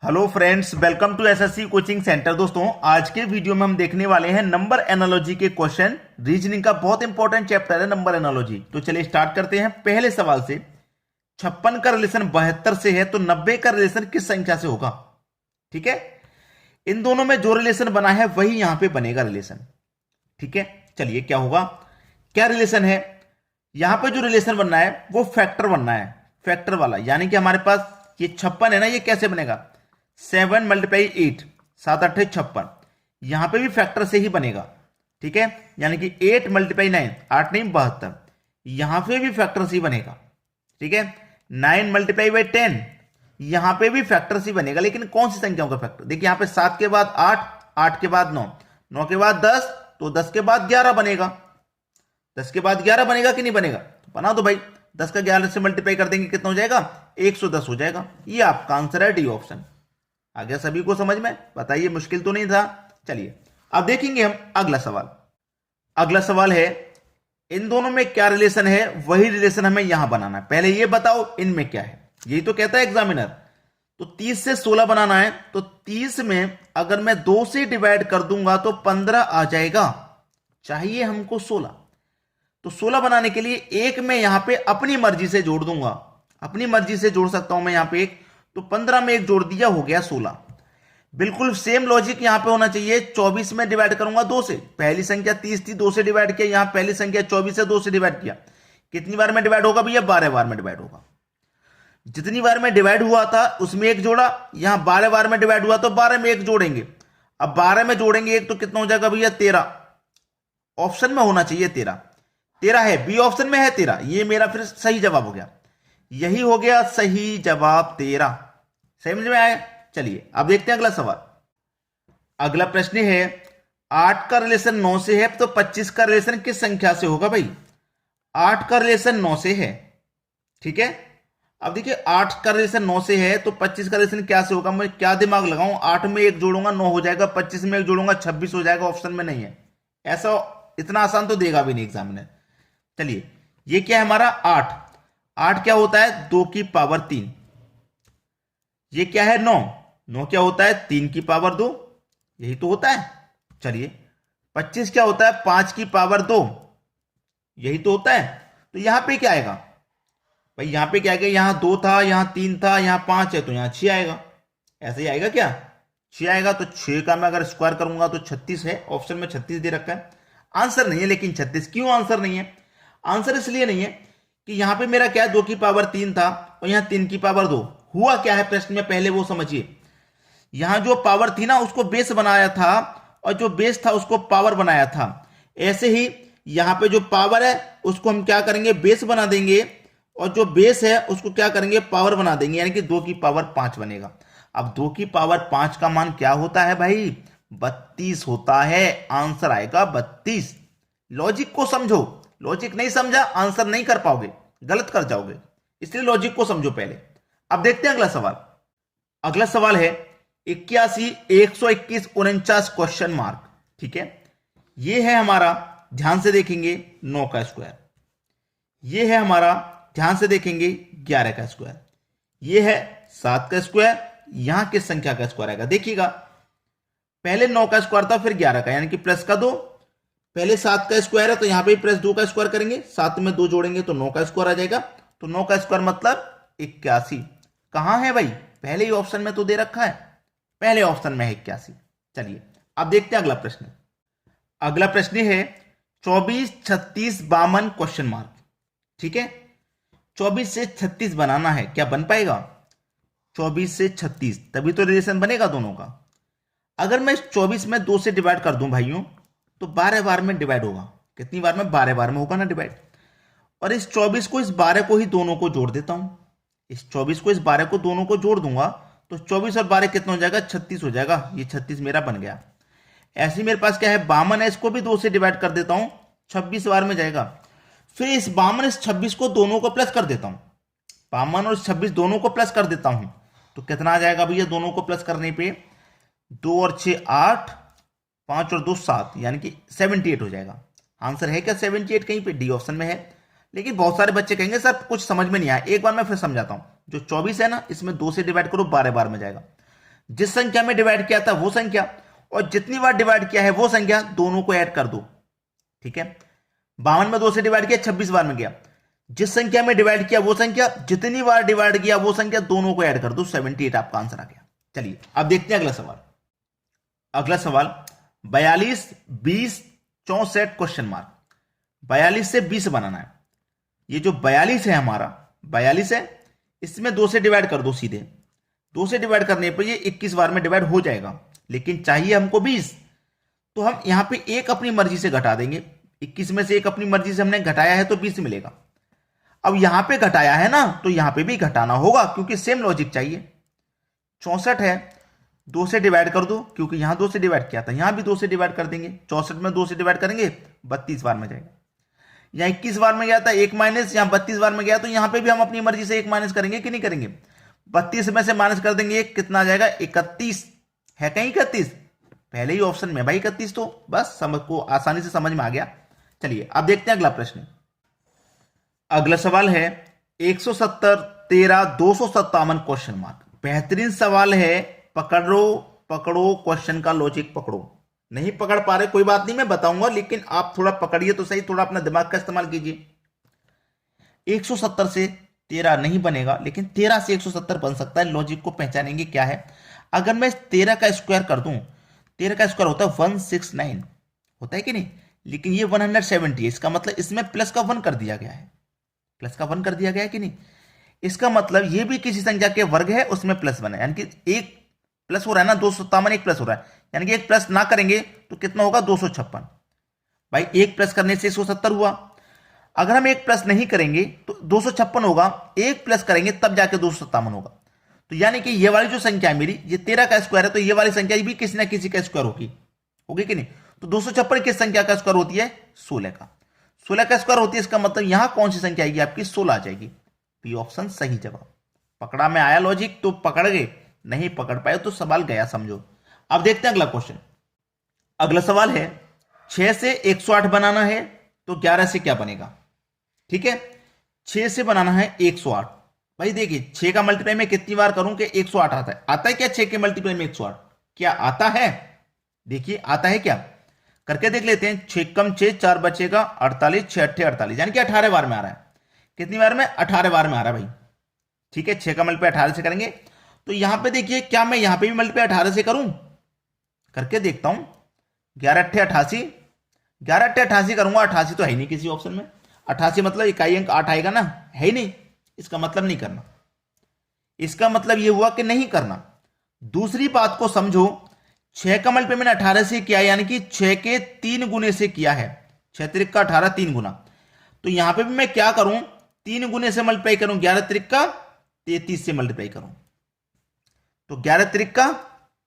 Hello friends, welcome to SSC coaching centre. दोस्तों, आज के वीडियो में हम देखने वाले हैं नंबर एनालॉजी के क्वेश्चन। रीजनिंग का बहुत इंपॉर्टेंट चैप्टर है नंबर एनालॉजी। तो चलिए स्टार्ट करते हैं पहले सवाल से। 56 का रिलेशन 72 से है तो 90 का रिलेशन किस संख्या से होगा? ठीक है, इन दोनों में जो रिलेशन बना है वही यहां पे बनेगा रिलेशन। ठीक है, चलिए क्या होगा, क्या रिलेशन है? यहां पे जो रिलेशन बनना है वो फैक्टर बनना है, फैक्टर वाला। यानी कि हमारे पास ये 56 है ना, ये कैसे बनेगा? 7 मल्टीप्लाई 8, 7 8 56। यहां पे भी फैक्टर से ही बनेगा। ठीक है, यानी कि 8 मल्टीप्लाई 9, 8 नहीं 72। यहां पे भी फैक्टर से ही बनेगा। ठीक है, 9 मल्टीप्लाई बाई 10, यहां पे भी फैक्टर से ही बनेगा। लेकिन कौन सी संख्याओं का फैक्टर? देखिए यहां पे 7 के बाद 8, 8 के बाद 9, 9 के बाद 10, तो 10 के बाद 11 बनेगा। 10 के बाद 11 बनेगा कि नहीं बनेगा? तो बना दो भाई। 10 का 11 से मल्टीप्लाई कर देंगे, कितना हो जाएगा? 110 हो जाएगा। ये आपका आंसर है, डी ऑप्शन। आ गया सभी को समझ में? बताइए, मुश्किल तो नहीं था। चलिए अब देखेंगे हम अगला सवाल। अगला सवाल है, इन दोनों में क्या रिलेशन है वही रिलेशन हमें यहां बनाना है। पहले ये बताओ इनमें क्या है, यही तो कहता है एग्जामिनर। तो 30 से 16 बनाना है, तो 30 में अगर मैं 2 से डिवाइड कर दूंगा तो 15 आ जाएगा। चाहिए हमको 16। तो 16 बनाने के लिए एक में यहां पे अपनी मर्जी से जोड़ दूंगा, अपनी मर्जी से जोड़ सकता हूं मैं यहां पे एक। तो 15 में एक जोड़ दिया, हो गया 16। बिल्कुल सेम लॉजिक यहां पे होना चाहिए। 24 में डिवाइड करूंगा 2 से, पहली संख्या 30 थी, 2 से डिवाइड किया। यहां पहली संख्या 24 से 2 से डिवाइड किया। कितनी बार में डिवाइड होगा भैया? 12 बार में डिवाइड होगा। जितनी बार में डिवाइड हुआ था उसमें एक जोड़ा, यहां 12 बार में डिवाइड हुआ तो 12 में एक जोड़ेंगे। अब 12 में जोड़ेंगे एक तो कितना हो जाएगा भैया? 13। ऑप्शन में होना चाहिए 13, 13 है, बी ऑप्शन में है 13। ये मेरा फिर सही जवाब हो गया, यही हो गया सही जवाब 13। समझ में आया? चलिए अब देखते हैं अगला सवाल। अगला प्रश्न है, 8 का रिलेशन 9 से है तो 25 का रिलेशन किस संख्या से होगा भाई? 8 का रिलेशन 9 से है। ठीक है, अब देखिए 8 का रिलेशन 9 से है तो 25 का रिलेशन क्या से होगा? मैं क्या दिमाग लगाऊं? 8 में एक जोड़ूंगा 9 हो जाएगा, 25 में एक जोड़ूंगा 26 हो जाएगा। ऑप्शन में नहीं है ऐसा, इतना आसान तो देगा भी नहीं एग्जामिनर। चलिए ये क्या है हमारा? 8। 8 क्या होता है? 2 की पावर 3। ये क्या है? 9। 9 क्या होता है? 3 की पावर 2, यही तो होता है। चलिए 25 क्या होता है? 5 की पावर 2, यही तो होता है। तो यहां पे क्या आएगा भाई? यहां पे क्या आएगा? यहां 2 था, यहां 3 था, यहां 5 है, तो यहां 6 आएगा। ऐसे ही आएगा क्या? 6 आएगा। तो 6 का मैं अगर स्क्वायर करूंगा तो 36 है। ऑप्शन में 36 दे रखा है, आंसर नहीं है। लेकिन 36 क्यों आंसर नहीं है? आंसर इसलिए नहीं है कि यहां पे मेरा क्या है, 2 की पावर 3 था और यहां 3 की पावर 2। हुआ क्या है प्रश्न में, पहले वो समझिए। यहां जो पावर थी ना उसको बेस बनाया था, और जो बेस था उसको पावर बनाया था। ऐसे ही यहां पे जो पावर है उसको हम क्या करेंगे? बेस बना देंगे, और जो बेस है उसको क्या करेंगे? पावर बना देंगे, यानी कि 2 की पावर 5 बनेगा। अब 2 की पावर 5 का मान क्या होता है भाई? 32 होता है। आंसर आएगा 32। लॉजिक को समझो, लॉजिक नहीं समझा आंसर नहीं कर पाओगे, गलत कर जाओगे। इसलिए लॉजिक को समझो पहले। अब देखते हैं अगला सवाल। अगला सवाल है 81, 121, 49 क्वेश्चन मार्क। ठीक है, यह है हमारा, ध्यान से देखेंगे, 9 का स्क्वायर। यह है हमारा, ध्यान से देखेंगे, 11 का स्क्वायर। यह है 7 का स्क्वायर। यहां किस संख्या का स्क्वायर आएगा? देखिएगा, पहले 9 का स्क्वायर था, फिर 11 का, यानी कि प्लस का 2। पहले 7 का स्क्वायर है तो यहां पे प्लस 2 का स्क्वायर करेंगे, 7 में 2 जोड़ेंगे तो 9 का स्क्वायर आ जाएगा। तो 9 का स्क्वायर मतलब 81। कहां है भाई? पहले ही ऑप्शन में तो दे रखा है, पहले ऑप्शन में है 81। चलिए अब देखते हैं अगला प्रश्न। अगला प्रश्न है 24, 36, 52 क्वेश्चन मार्क। ठीक है, 24 से 36 बनाना है, क्या बन पाएगा? 24 से 36 तभी तो रिलेशन बनेगा दोनों का। अगर मैं इस 24 में 2 से डिवाइड कर दूं भाइयों तो 12 बार में डिवाइड होगा। कितनी बार में? 12 बार में होगा ना डिवाइड। और इस 24 को, इस 12 को ही दोनों को जोड़ देता हूं। इस 24 को, इस 12 को दोनों को जोड़ दूंगा तो 24 और 12 कितना हो जाएगा? 36 हो जाएगा। ये 36 मेरा बन गया। ऐसे ही मेरे पास क्या है? 52 है, इसको भी 2 से डिवाइड कर देता हूं, 26 बार में जाएगा। फिर इस 52, इस 26 को दोनों को प्लस कर देता हूं। 52 और 26 दोनों को प्लस कर देता हूं तो कितना आ जाएगा भैया? दोनों को प्लस करने पे 2 और 6 8, 5 और 2 7, यानी कि 78 हो जाएगा। आंसर है क्या 78? कहीं पे डी ऑप्शन में है। लेकिन बहुत सारे बच्चे कहेंगे सर कुछ समझ में नहीं आया। एक बार मैं फिर समझाता हूं। जो 24 है ना, इसमें 2 से डिवाइड करो, 12 बार में जाएगा। जिस संख्या में डिवाइड किया था वो संख्या और जितनी बार डिवाइड किया है वो संख्या, दोनों को ऐड कर दो। ठीक है, 52 में 2 से डिवाइड किया, 26 बार में गया। जिस संख्या में डिवाइड किया वो संख्या, जितनी बार डिवाइड किया वो संख्या, दोनों को ऐड कर दो, 78 आपका आंसर आ गया। चलिए अब देखते हैं अगला सवाल। अगला सवाल 42, 20, 64 क्वेश्चन मार्क। 42 से 20 बनाना है। ये जो 42 है हमारा 42 है, इसमें 2 से डिवाइड कर दो सीधे। 2 से डिवाइड करने पर ये 21 बार में डिवाइड हो जाएगा, लेकिन चाहिए हमको 20। तो हम यहां पे एक अपनी मर्जी से घटा देंगे। 21 में से एक अपनी मर्जी से हमने घटाया है तो 20 मिलेगा। अब यहां पे घटाया है ना, तो यहां पे भी घटाना होगा क्योंकि सेम लॉजिक चाहिए। 64 है, 2 से डिवाइड कर दो, क्योंकि यहां 2 से डिवाइड किया था, यहां भी 2 से डिवाइड कर देंगे। 64 में 2 से डिवाइड करेंगे, 32 बार में जाएगा। यहां 21 बार में गया था 1 माइनस, यहां 32 बार में गया, तो यहां पे भी हम अपनी मर्जी से 1 माइनस करेंगे कि नहीं करेंगे। 32 में से माइनस कर देंगे 1, कितना आ जाएगा 31। है कहीं 31? पहले ही ऑप्शन में भाई 31, तो बस समझ को आसानी से समझ में आ गया। चलिए अब देखते हैं अगला प्रश्न। अगला सवाल है 170, 13, 257 क्वेश्चन मार्क। बेहतरीन सवाल है, पकड़ो पकड़ो, क्वेश्चन का लॉजिक पकड़ो। नहीं पकड़ पा रहे कोई बात नहीं, मैं बताऊंगा, लेकिन आप थोड़ा पकड़िए तो सही, थोड़ा अपना दिमाग का इस्तेमाल कीजिए। 170 से 13 नहीं बनेगा, लेकिन 13 से 170 बन सकता है। लॉजिक को पहचानेंगे क्या है। अगर मैं 13 का स्क्वायर कर दूं, 13 का स्क्वायर होता है 169, होता है कि नहीं, लेकिन ये 170 है। इसका मतलब इसमें प्लस का 1 कर दिया गया है, प्लस का 1 कर दिया गया है कि नहीं। इसका मतलब ये भी किसी संख्या के वर्ग है, उसमें प्लस 1 है, यानी कि एक प्लस हो रहा है ना, 257 एक प्लस हो रहा है, यानी कि एक प्लस ना करेंगे तो कितना होगा 256। भाई एक प्लस करने से 170 हुआ। अगर हम एक प्लस नहीं करेंगे तो 256 होगा, एक प्लस करेंगे तब जाके 257 होगा। तो यानी कि ये वाली जो संख्या है मेरी, ये 13 का स्क्वायर है, तो ये वाली संख्या भी किसी ना किसी का स्क्वायर होगी, होगी कि नहीं। तो 256 किस संख्या का स्क्वायर होती है? 16 का। 16 का स्क्वायर होती है, इसका मतलब यहां कौन सी संख्या आएगी आपकी? 16 आ जाएगी। बी ऑप्शन सही जवाब। पकड़ा में आया लॉजिक तो पकड़ गए, नहीं पकड़ पाए तो सवाल गया समझो। अब देखते हैं अगला क्वेश्चन। अगला सवाल है 6 से 108 बनाना है, तो 11 से क्या बनेगा? ठीक है, 6 से बनाना है 108। भाई देखिए 6 का मल्टीप्लाई में कितनी बार करूं कि 108 आता है? आता है क्या 6 के मल्टीप्लाई में 108? क्या आता है? देखिए आता है क्या, करके देख लेते हैं। 6 कम 6, 4 बचेगा 48, 6 अट्ठे 48, यानी कि 18 बार में आ रहा है। कितनी बार में? 18 बार में आ रहा है भाई। ठीक है, 6 का मल्टीप्लाई 18 से करेंगे, तो यहां पे देखिए क्या मैं यहां पे भी मल्टीप्लाई 18 से करूं? करके देखता हूं। 11 अट्ठे 88, 11 अट्ठे 88 करूंगा, 88 तो है ही नहीं किसी ऑप्शन में। 88 मतलब इकाई अंक 8 आएगा ना, है ही नहीं। इसका मतलब नहीं करना, इसका मतलब यह हुआ कि नहीं करना। दूसरी बात को समझो, 6 का मल्टीप्लाई मैंने 18 से किया, यानी कि 6 के 3 गुने से किया है। 6 त्रिक का 18, 3 गुना। तो यहां पे भी मैं क्या करूं? 3 गुने से मल्टीप्लाई करूं, 11 त्रिक का 33 से मल्टीप्लाई करूं, तो 11 त्रिक का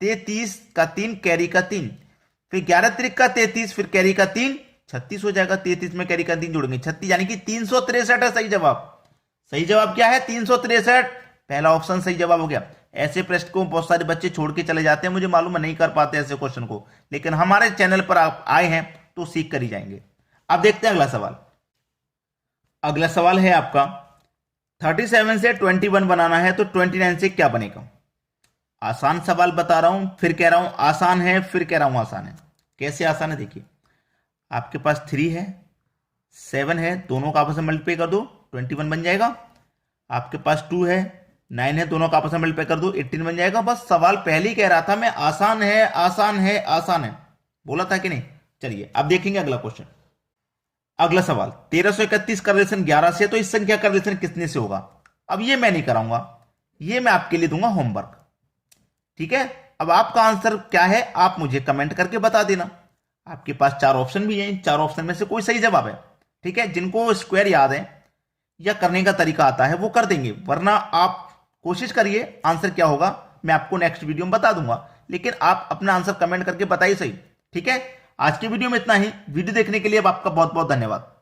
33 का 3, कैरी का 3, फिर 11 त्रिक का 33, फिर कैरी का 3, 36 हो जाएगा। 33 में कैरी का 3 जोड़ेंगे 36, यानी कि 363 है सही जवाब। सही जवाब क्या है? 363। पहला ऑप्शन सही जवाब हो गया। ऐसे प्रश्न को बहुत सारे बच्चे छोड़ के चले जाते हैं, मुझे मालूम है नहीं कर पाते ऐसे क्वेश्चन को, लेकिन हमारे चैनल पर आप आए हैं तो सीख कर ही जाएंगे। अब देखते हैं अगला सवाल। अगला सवाल है आपका 37 से 21 बनाना है, तो 29 से क्या बनेगा? आसान सवाल बता रहा हूं, फिर कह रहा हूं आसान है, फिर कह रहा हूं आसान है। कैसे आसान है? देखिए आपके पास 3 है, 7 है, दोनों का आपस में मल्टीप्लाई कर दो, 21 बन जाएगा। आपके पास 2 है, 9 है, दोनों का आपस में मल्टीप्लाई कर दो, 18 बन जाएगा। बस सवाल पहले ही कह रहा था मैं, आसान है आसान है आसान है, बोला था कि नहीं। चलिए अब देखेंगे अगला क्वेश्चन। अगला सवाल 1331 का रिलेशन 11 से, तो इस संख्या का रिलेशन कितने से होगा? अब ये मैं नहीं कराऊंगा, ये मैं आपके लिए दूंगा होमवर्क। ठीक है, अब आपका आंसर क्या है आप मुझे कमेंट करके बता देना। आपके पास 4 ऑप्शन भी हैं, 4 ऑप्शन में से कोई सही जवाब है। ठीक है, जिनको स्क्वायर याद है या करने का तरीका आता है वो कर देंगे, वरना आप कोशिश करिए आंसर क्या होगा मैं आपको नेक्स्ट वीडियो में बता दूंगा, लेकिन आप अपना आंसर कमेंट करके बताइए सही। ठीक है, आज की वीडियो में इतना ही। वीडियो देखने के लिए आपका बहुत बहुत धन्यवाद।